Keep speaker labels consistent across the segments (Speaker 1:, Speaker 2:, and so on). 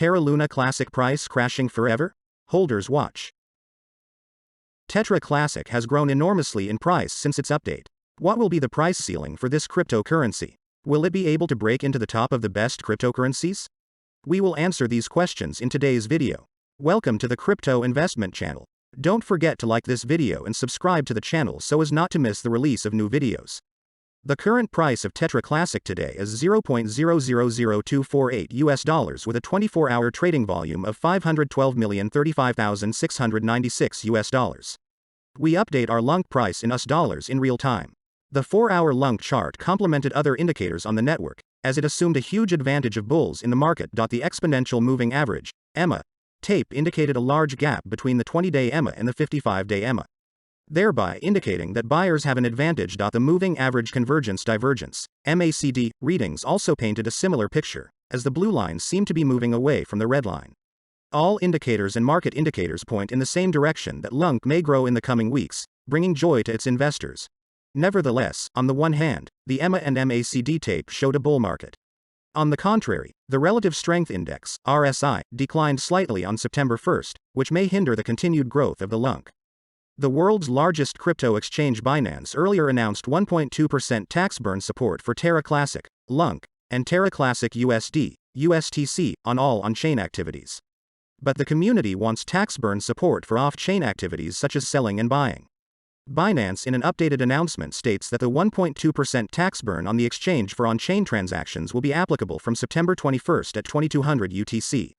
Speaker 1: Terra Luna Classic price crashing forever? Holders watch. Terra Classic has grown enormously in price since its update. What will be the price ceiling for this cryptocurrency? Will it be able to break into the top of the best cryptocurrencies? We will answer these questions in today's video. Welcome to the Crypto Investment Channel. Don't forget to like this video and subscribe to the channel so as not to miss the release of new videos. The current price of Terra Classic today is $0.000248 with a 24-hour trading volume of $512,035,696. We update our lunc price in US dollars in real time. The 4-hour lunc chart complemented other indicators on the network, as it assumed a huge advantage of bulls in the market. The exponential moving average, EMA, tape indicated a large gap between the 20-day EMA and the 55-day EMA, thereby indicating that buyers have an advantage. The moving average convergence divergence, MACD, readings also painted a similar picture, as the blue lines seem to be moving away from the red line. All indicators and market indicators point in the same direction that lunc may grow in the coming weeks, bringing joy to its investors. Nevertheless, on the one hand, the EMA and MACD tape showed a bull market. On the contrary, the Relative Strength Index, RSI, declined slightly on September 1st, which may hinder the continued growth of the lunc. The world's largest crypto exchange Binance earlier announced 1.2% tax burn support for Terra Classic, lunc, and Terra Classic USD, USTC, on all on-chain activities. But the community wants tax burn support for off-chain activities such as selling and buying. Binance in an updated announcement states that the 1.2% tax burn on the exchange for on-chain transactions will be applicable from September 21st at 2200 UTC.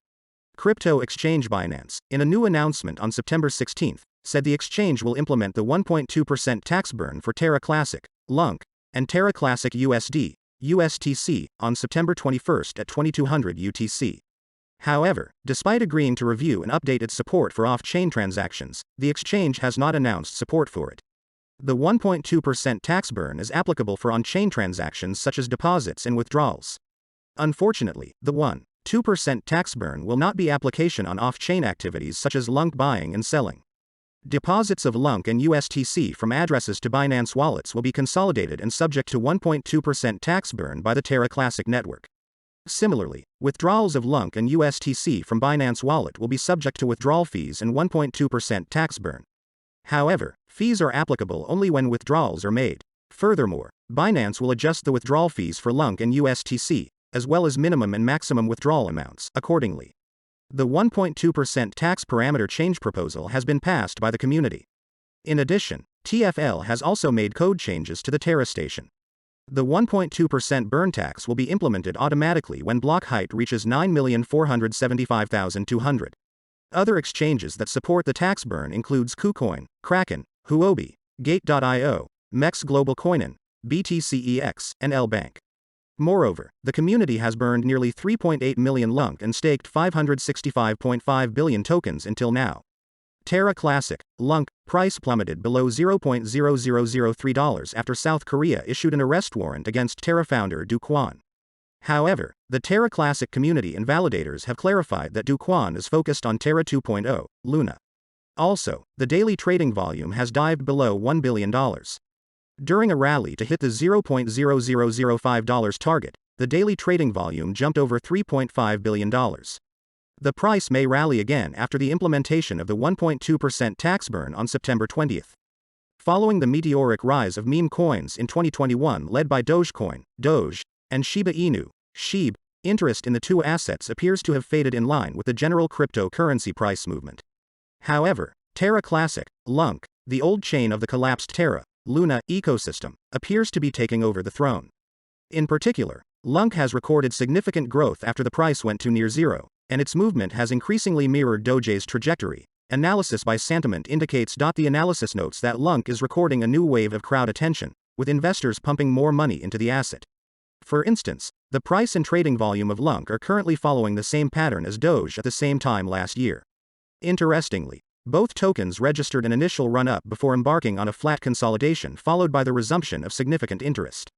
Speaker 1: Crypto exchange Binance, in a new announcement on September 16th, said the exchange will implement the 1.2% tax burn for Terra Classic, lunc, and Terra Classic USD, USTC, on September 21st at 2200 UTC. However, despite agreeing to review and update its support for off-chain transactions, the exchange has not announced support for it. The 1.2% tax burn is applicable for on-chain transactions such as deposits and withdrawals. Unfortunately, the 1.2% tax burn will not be application on off-chain activities such as lunc buying and selling. Deposits of lunc and USTC from addresses to Binance wallets will be consolidated and subject to 1.2% tax burn by the Terra Classic network. Similarly, withdrawals of lunc and USTC from Binance wallet will be subject to withdrawal fees and 1.2% tax burn. However, fees are applicable only when withdrawals are made. Furthermore, Binance will adjust the withdrawal fees for lunc and USTC, as well as minimum and maximum withdrawal amounts, accordingly. The 1.2% tax parameter change proposal has been passed by the community. In addition, TFL has also made code changes to the Terra station. The 1.2% burn tax will be implemented automatically when block height reaches 9,475,200. Other exchanges that support the tax burn includes KuCoin, Kraken, Huobi, Gate.io, MEX Global Coinin, BTCEX, and LBank. Moreover, the community has burned nearly 3.8 million lunc and staked 565.5 billion tokens until now. Terra Classic, lunc, price plummeted below $0.0003 after South Korea issued an arrest warrant against Terra founder Do Kwon. However, the Terra Classic community and validators have clarified that Do Kwon is focused on Terra 2.0, Luna. Also, the daily trading volume has dived below $1 billion. During a rally to hit the $0.0005 target, the daily trading volume jumped over $3.5 billion. The price may rally again after the implementation of the 1.2% tax burn on September 20th. Following the meteoric rise of meme coins in 2021 led by Dogecoin, Doge, and Shiba Inu, SHIB, interest in the two assets appears to have faded in line with the general cryptocurrency price movement. However, Terra Classic, lunc, the old chain of the collapsed Terra, Luna ecosystem, appears to be taking over the throne. In particular, lunc has recorded significant growth after the price went to near zero, and its movement has increasingly mirrored Doge's trajectory. Analysis by Sentiment indicates. The analysis notes that lunc is recording a new wave of crowd attention, with investors pumping more money into the asset. For instance, the price and trading volume of lunc are currently following the same pattern as Doge at the same time last year. Interestingly, both tokens registered an initial run-up before embarking on a flat consolidation followed by the resumption of significant interest.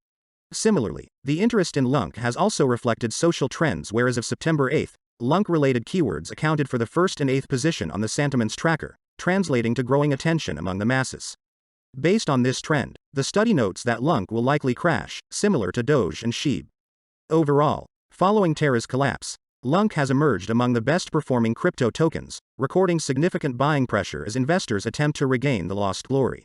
Speaker 1: Similarly, the interest in lunc has also reflected social trends, where as of September 8th, lunc-related keywords accounted for the first and eighth position on the Sentiments tracker, translating to growing attention among the masses. Based on this trend, the study notes that lunc will likely crash, similar to Doge and SHIB. Overall, following Terra's collapse, lunc has emerged among the best-performing crypto tokens, recording significant buying pressure as investors attempt to regain the lost glory.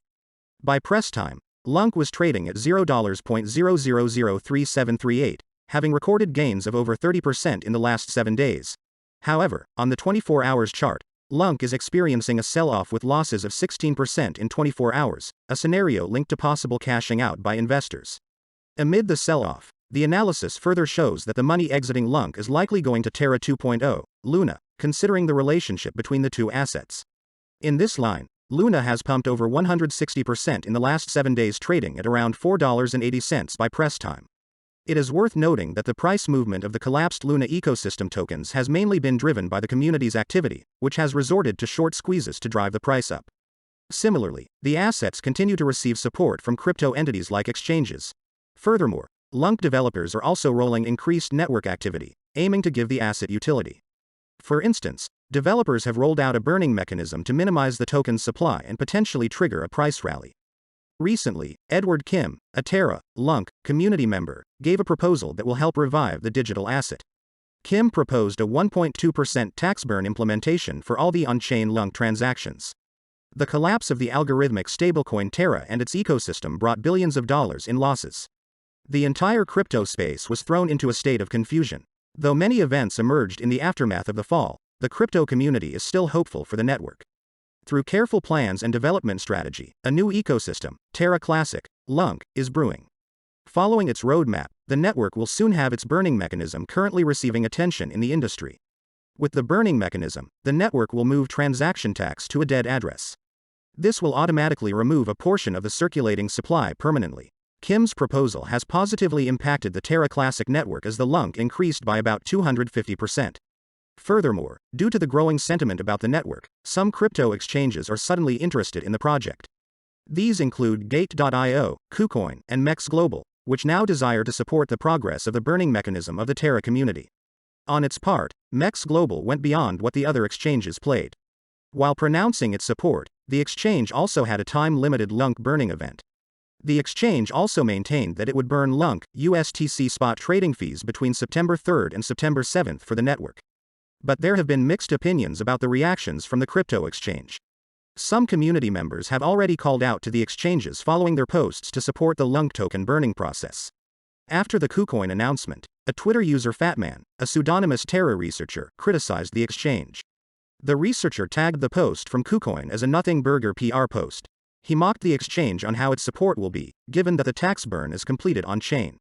Speaker 1: By press time, lunc was trading at $0.00033738, having recorded gains of over 30% in the last 7 days. However, on the 24 hours chart, lunc is experiencing a sell-off with losses of 16% in 24 hours, a scenario linked to possible cashing out by investors. Amid the sell-off, the analysis further shows that the money exiting lunc is likely going to Terra 2.0, Luna, considering the relationship between the two assets. In this line, Luna has pumped over 160% in the last 7 days, trading at around $4.80 by press time. It is worth noting that the price movement of the collapsed Luna ecosystem tokens has mainly been driven by the community's activity, which has resorted to short squeezes to drive the price up. Similarly, the assets continue to receive support from crypto entities like exchanges. Furthermore, lunc developers are also rolling increased network activity, aiming to give the asset utility. For instance, developers have rolled out a burning mechanism to minimize the token's supply and potentially trigger a price rally. Recently, Edward Kim, a Terra, lunc, community member, gave a proposal that will help revive the digital asset. Kim proposed a 1.2% tax burn implementation for all the on-chain lunc transactions. The collapse of the algorithmic stablecoin Terra and its ecosystem brought billions of dollars in losses. The entire crypto space was thrown into a state of confusion. Though many events emerged in the aftermath of the fall, the crypto community is still hopeful for the network. Through careful plans and development strategy, a new ecosystem, Terra Classic, lunc, is brewing. Following its roadmap, the network will soon have its burning mechanism currently receiving attention in the industry. With the burning mechanism, the network will move transaction tax to a dead address. This will automatically remove a portion of the circulating supply permanently. Kim's proposal has positively impacted the Terra Classic network as the lunc increased by about 250%. Furthermore, due to the growing sentiment about the network, some crypto exchanges are suddenly interested in the project. These include Gate.io, KuCoin, and Mex Global, which now desire to support the progress of the burning mechanism of the Terra community. On its part, Mex Global went beyond what the other exchanges played. While pronouncing its support, the exchange also had a time-limited lunc burning event. The exchange also maintained that it would burn lunc USTC spot trading fees between September 3rd and September 7th for the network. But there have been mixed opinions about the reactions from the crypto exchange. Some community members have already called out to the exchanges following their posts to support the lunc token burning process. After the KuCoin announcement, a Twitter user Fatman, a pseudonymous Terra researcher, criticized the exchange. The researcher tagged the post from KuCoin as a nothing burger PR post. He mocked the exchange on how its support will be, given that the tax burn is completed on-chain.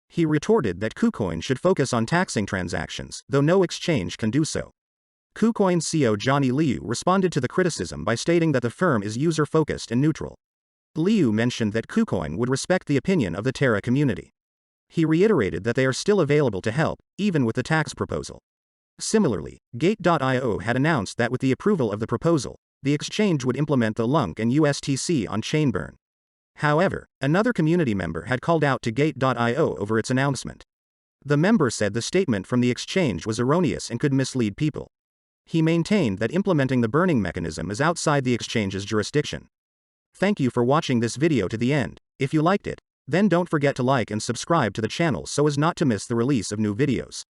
Speaker 1: He retorted that KuCoin should focus on taxing transactions, though no exchange can do so. KuCoin CEO Johnny Liu responded to the criticism by stating that the firm is user-focused and neutral. Liu mentioned that KuCoin would respect the opinion of the Terra community. He reiterated that they are still available to help, even with the tax proposal. Similarly, Gate.io had announced that with the approval of the proposal, the exchange would implement the lunc and USTC on-chain burn. However, another community member had called out to Gate.io over its announcement. The member said the statement from the exchange was erroneous and could mislead people. He maintained that implementing the burning mechanism is outside the exchange's jurisdiction. Thank you for watching this video to the end. If you liked it, then don't forget to like and subscribe to the channel so as not to miss the release of new videos.